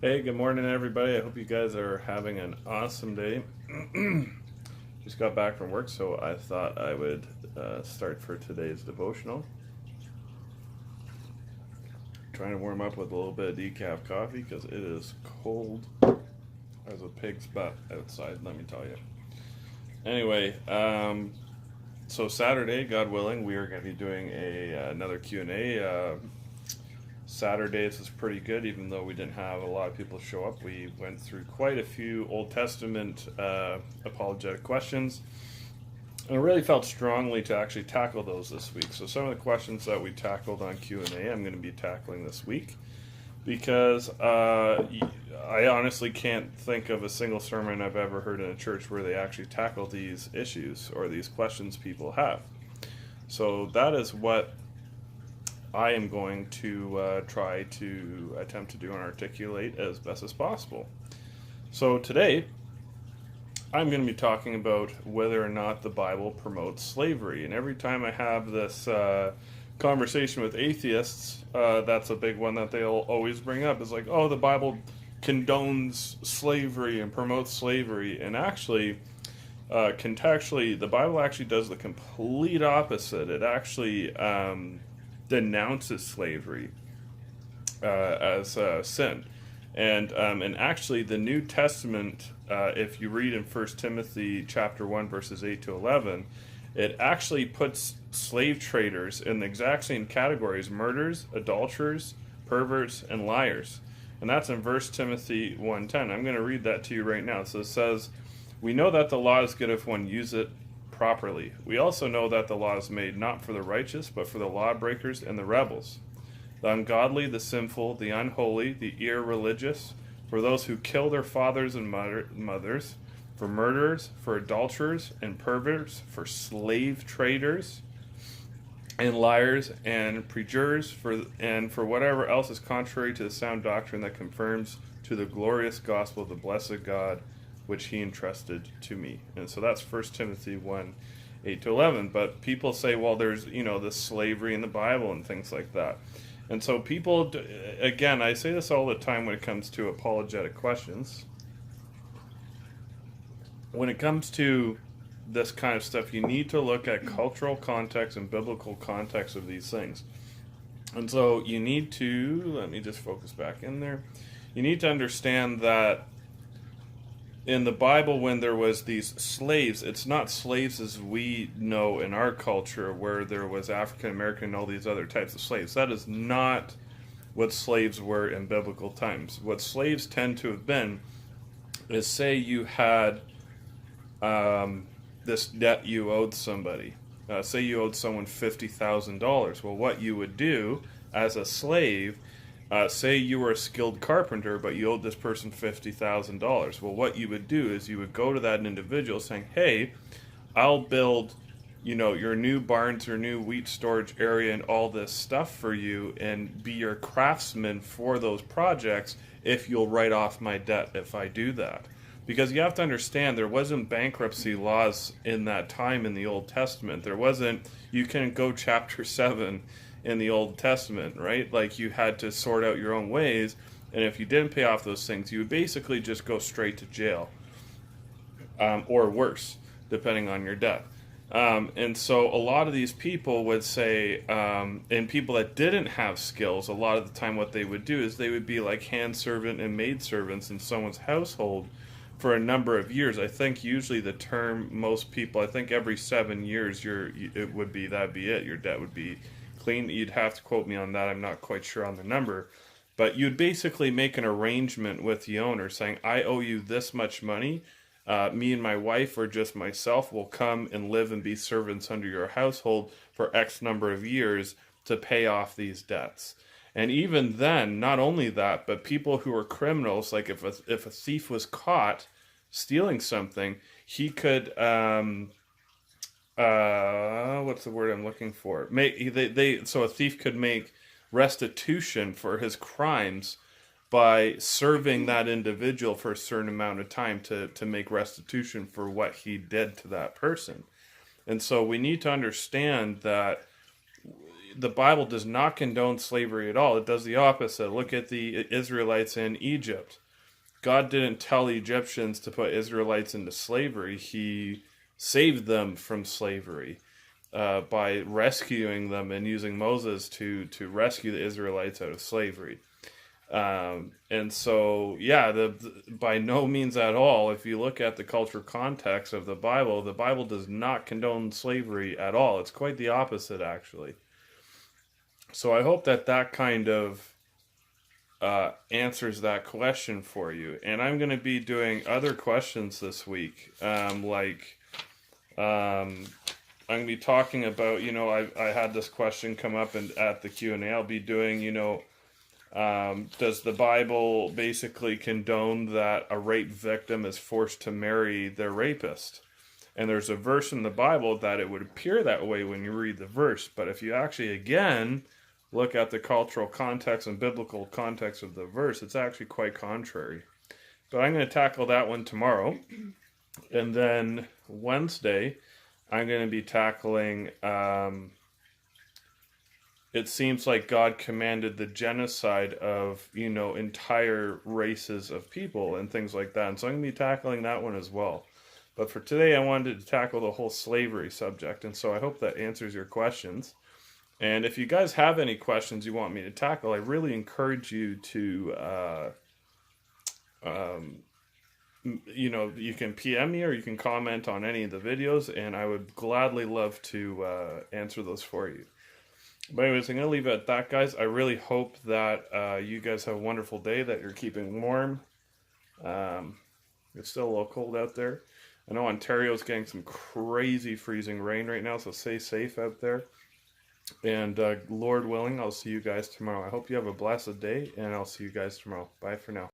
Hey, good morning, everybody. I hope you guys are having an awesome day. Just got back from work, so I thought I would start for today's devotional. Trying to warm up with a little bit of decaf coffee because it is cold as a pig's butt outside, let me tell you. Anyway, so Saturday, God willing, we are going to be doing another Q&A. Saturdays is pretty good, even though we didn't have a lot of people show up. We went through quite a few Old Testament apologetic questions, and I really felt strongly to actually tackle those this week. So some of the questions that we tackled on Q&A, I'm going to be tackling this week, because I honestly can't think of a single sermon I've ever heard in a church where they actually tackle these issues or these questions people have. So that is what I am going to try to attempt to do and articulate as best as possible. So today, I'm going to be talking about whether or not the Bible promotes slavery. And every time I have this conversation with atheists, that's a big one that they'll always bring up. It's like, oh, the Bible condones slavery and promotes slavery. And actually, contextually, the Bible actually does the complete opposite. It actually denounces slavery as sin, and actually the New Testament, if you read in 1 Timothy chapter 1 verses 8 to 11, it actually puts slave traders in the exact same categories: murderers, adulterers, perverts, and liars. And that's in 1 Timothy 1:10. I'm going to read that to you right now. So it says, "We know that the law is good if one uses it properly. We also know that the law is made not for the righteous, but for the lawbreakers and the rebels, the ungodly, the sinful, the unholy, the irreligious, for those who kill their fathers and mothers, for murderers, for adulterers and perverts, for slave traders and liars and perjurers, and for whatever else is contrary to the sound doctrine that confirms to the glorious gospel of the blessed God, which he entrusted to me." And so that's 1 Timothy 1, 8 to 11. But people say, well, there's, this slavery in the Bible and things like that. And so people, again, I say this all the time when it comes to apologetic questions. When it comes to this kind of stuff, you need to look at cultural context and biblical context of these things. And so you need to, let me just focus back in there. You need to understand that in the Bible, when there was these slaves, it's not slaves as we know in our culture, where there was African American and all these other types of slaves. That is not what slaves were in biblical times. What slaves tend to have been is, say you had this debt you owed somebody. Say you owed someone $50,000. Well, what you would do as a slave, say you were a skilled carpenter, but you owed this person $50,000. Well, what you would do is you would go to that individual saying, hey, I'll build, your new barns, your new wheat storage area and all this stuff for you, and be your craftsman for those projects if you'll write off my debt if I do that. Because you have to understand, there wasn't bankruptcy laws in that time in the Old Testament. There wasn't, you can go chapter 7 in the Old Testament, right? Like, you had to sort out your own ways, and if you didn't pay off those things, you would basically just go straight to jail, or worse, depending on your debt. And so a lot of these people would say, and people that didn't have skills, a lot of the time what they would do is they would be like hand servant and maid servants in someone's household for a number of years. I think usually the term, most people, I think every 7 years, that'd be it. Your debt would be clean. You'd have to quote me on that. I'm not quite sure on the number. But you'd basically make an arrangement with the owner saying, I owe you this much money. Me and my wife, or just myself, will come and live and be servants under your household for X number of years to pay off these debts. And even then, not only that, but people who are criminals, like if a thief was caught stealing something, he could, what's the word I'm looking for? So a thief could make restitution for his crimes by serving that individual for a certain amount of time to make restitution for what he did to that person. And so we need to understand that the Bible does not condone slavery at all. It does the opposite. Look at the Israelites in Egypt. God didn't tell the Egyptians to put Israelites into slavery. He saved them from slavery by rescuing them and using Moses to rescue the Israelites out of slavery. And so, yeah, by no means at all, if you look at the cultural context of the Bible does not condone slavery at all. It's quite the opposite, actually. So I hope that kind of answers that question for you. And I'm going to be doing other questions this week, I'm going to be talking about, I had this question come up at the Q&A. I'll be doing, does the Bible basically condone that a rape victim is forced to marry their rapist? And there's a verse in the Bible that it would appear that way when you read the verse. But if you actually, again, look at the cultural context and biblical context of the verse, it's actually quite contrary. But I'm going to tackle that one tomorrow. And then Wednesday, I'm going to be tackling, it seems like God commanded the genocide of, entire races of people and things like that. And so I'm going to be tackling that one as well. But for today, I wanted to tackle the whole slavery subject. And so I hope that answers your questions. And if you guys have any questions you want me to tackle, I really encourage you to, you can PM me or you can comment on any of the videos, and I would gladly love to answer those for you. But anyways, I'm going to leave it at that, guys. I really hope that you guys have a wonderful day, that you're keeping warm. It's still a little cold out there. I know Ontario's getting some crazy freezing rain right now, so stay safe out there. And Lord willing, I'll see you guys tomorrow. I hope you have a blessed day, and I'll see you guys tomorrow. Bye for now.